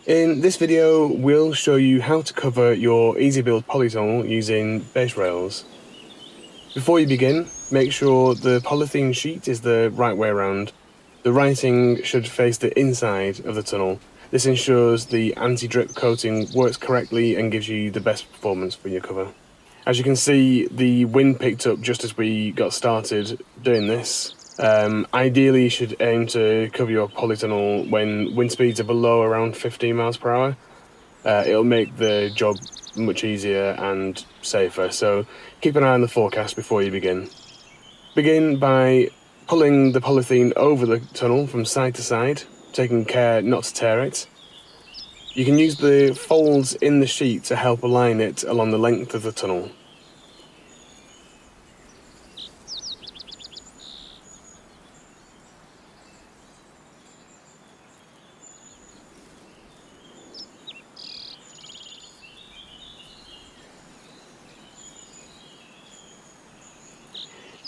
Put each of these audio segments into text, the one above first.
In this video, we'll show you how to cover your EasyBuild polytunnel using base rails. Before you begin, make sure the polythene sheet is the right way around. The writing should face the inside of the tunnel. This ensures the anti-drip coating works correctly and gives you the best performance for your cover. As you can see, the wind picked up just as we got started doing this. Ideally, you should aim to cover your polytunnel when wind speeds are below around 15 miles per hour. It'll make the job much easier and safer, so keep an eye on the forecast before you begin. Begin by pulling the polythene over the tunnel from side to side, taking care not to tear it. You can use the folds in the sheet to help align it along the length of the tunnel.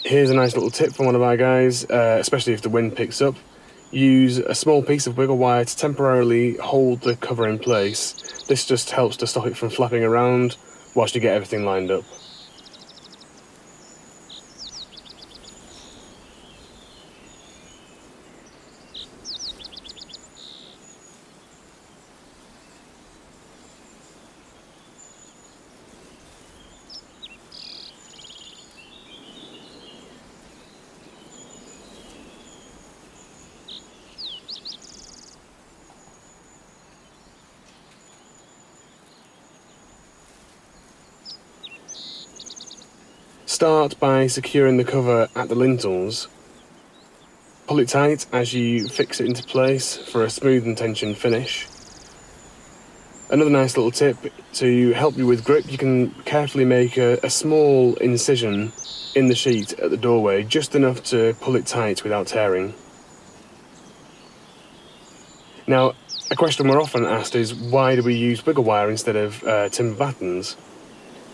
Here's a nice little tip from one of our guys, especially if the wind picks up. Use a small piece of wiggle wire to temporarily hold the cover in place. This just helps to stop it from flapping around whilst you get everything lined up. Start by securing the cover at the lintels. Pull it tight as you fix it into place for a smooth and tension finish. Another nice little tip to help you with grip, you can carefully make a small incision in the sheet at the doorway, just enough to pull it tight without tearing. Now, a question we're often asked is, why do we use wiggle wire instead of timber battens?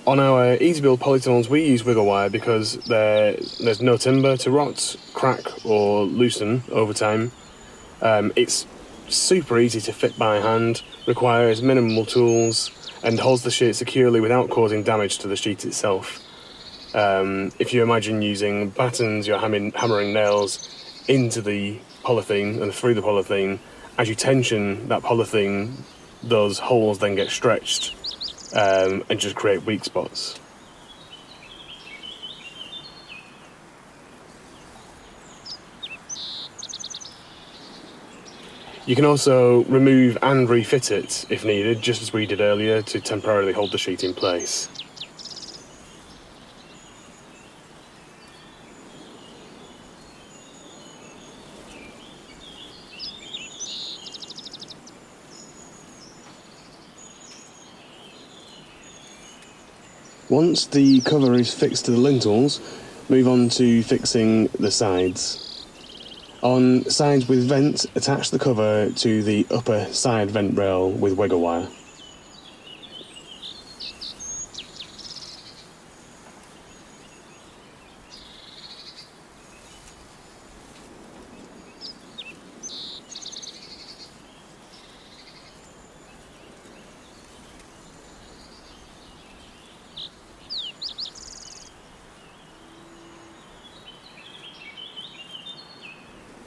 On our EasyBuild polytunnels, we use wiggle wire because there's no timber to rot, crack or loosen over time. It's super easy to fit by hand, requires minimal tools, and holds the sheet securely without causing damage to the sheet itself. If you imagine using battens, you're hammering nails into the polythene and through the polythene. As you tension that polythene, those holes then get stretched and just create weak spots. You can also remove and refit it if needed, just as we did earlier, to temporarily hold the sheet in place. Once the cover is fixed to the lintels, move on to fixing the sides. On sides with vent, attach the cover to the upper side vent rail with wiggle wire.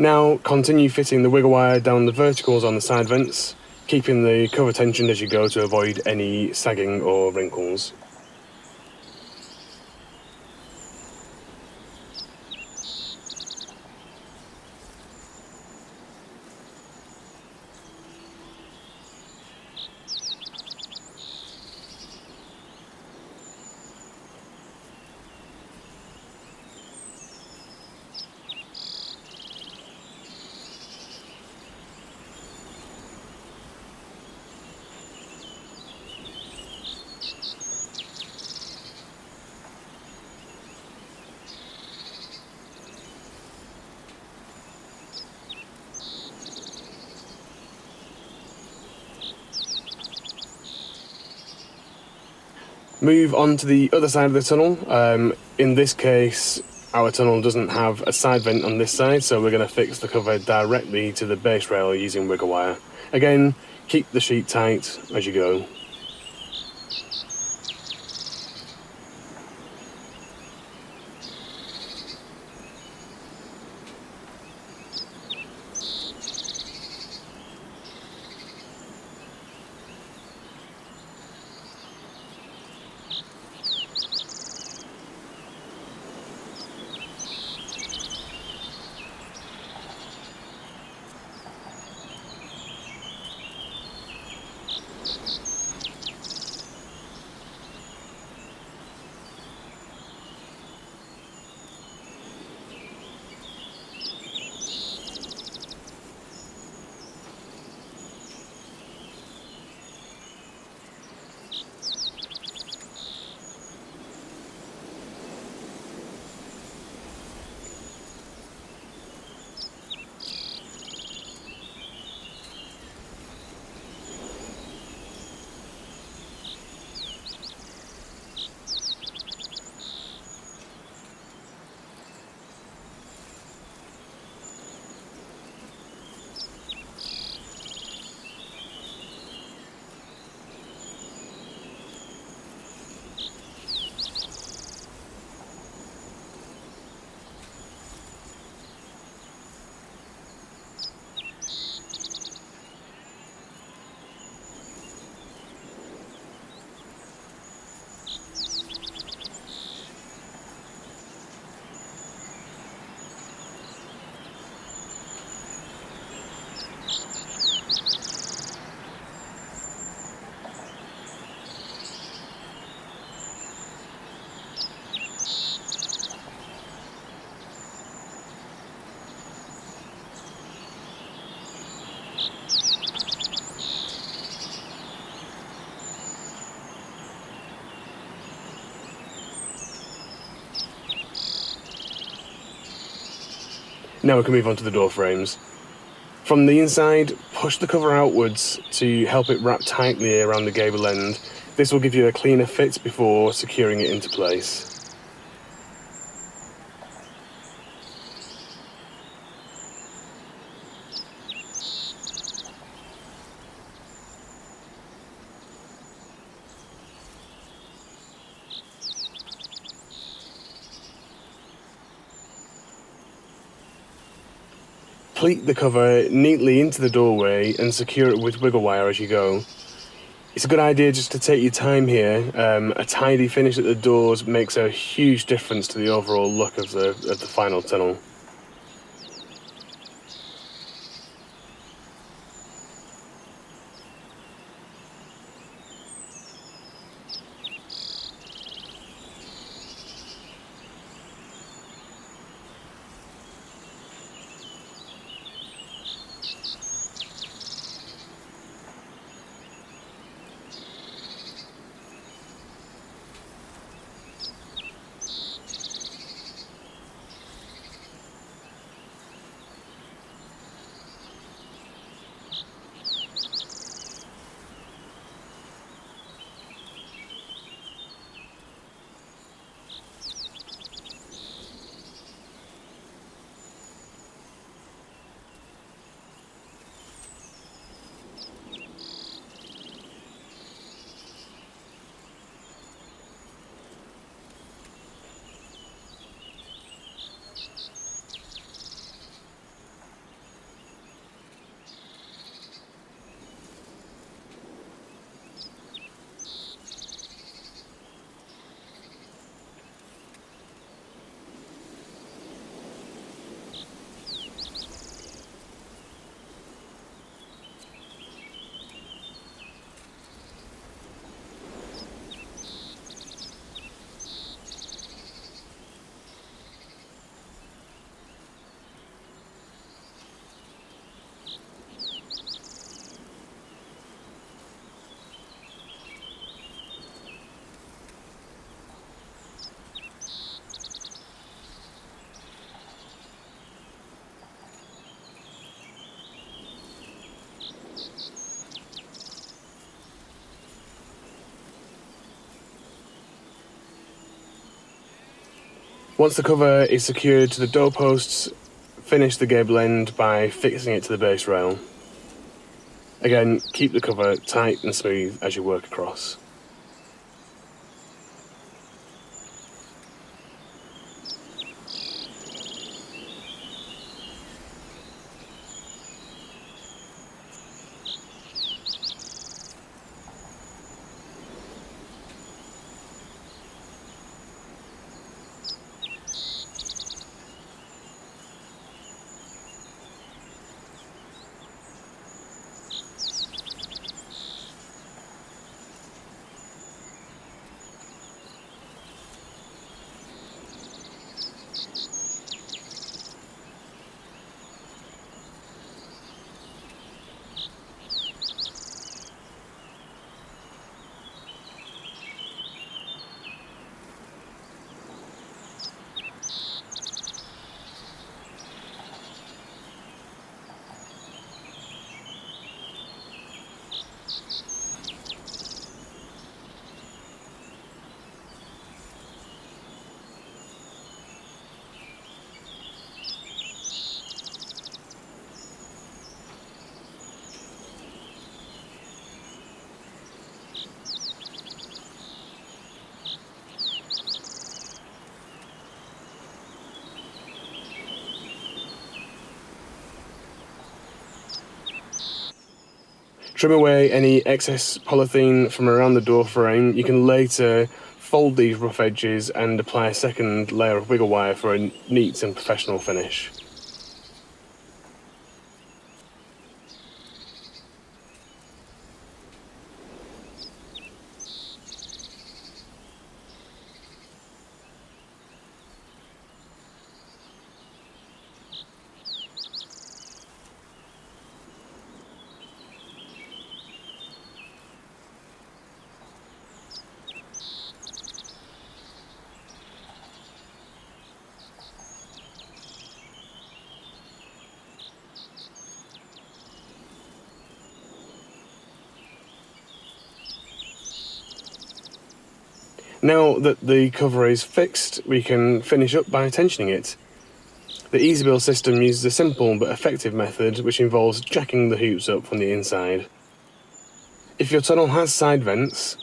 Now continue fitting the wiggle wire down the verticals on the side vents, keeping the cover tensioned as you go to avoid any sagging or wrinkles. Move on to the other side of the tunnel. In this case, our tunnel doesn't have a side vent on this side, so we're going to fix the cover directly to the base rail using wiggle wire. Again, Keep the sheet tight as you go. Now we can move on to the door frames. From the inside, push the cover outwards to help it wrap tightly around the gable end. This will give you a cleaner fit before securing it into place. Pleat the cover neatly into the doorway and secure it with wiggle wire as you go. It's a good idea just to take your time here. A tidy finish at the doors makes a huge difference to the overall look of the final tunnel. Once the cover is secured to the doorposts, finish the gable end by fixing it to the base rail. Again, keep the cover tight and smooth as you work across. Trim away any excess polythene from around the door frame. You can later fold these rough edges and apply a second layer of wiggle wire for a neat and professional finish. Now that the cover is fixed, we can finish up by tensioning it. The EasyBuild system uses a simple but effective method which involves jacking the hoops up from the inside. If your tunnel has side vents,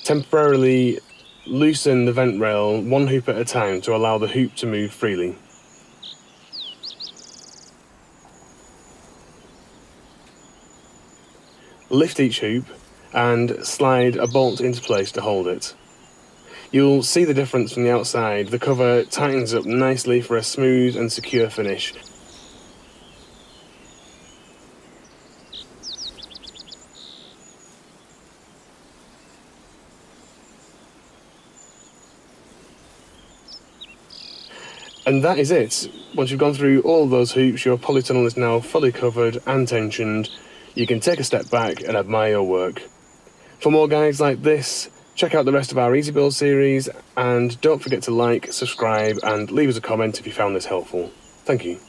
temporarily loosen the vent rail one hoop at a time to allow the hoop to move freely. Lift each hoop and slide a bolt into place to hold it. You'll see the difference from the outside. The cover tightens up nicely for a smooth and secure finish. And that is it. Once you've gone through all those hoops, your polytunnel is now fully covered and tensioned. You can take a step back and admire your work. For more guides like this, check out the rest of our EasyBuild series, and don't forget to like, subscribe, and leave us a comment if you found this helpful. Thank you.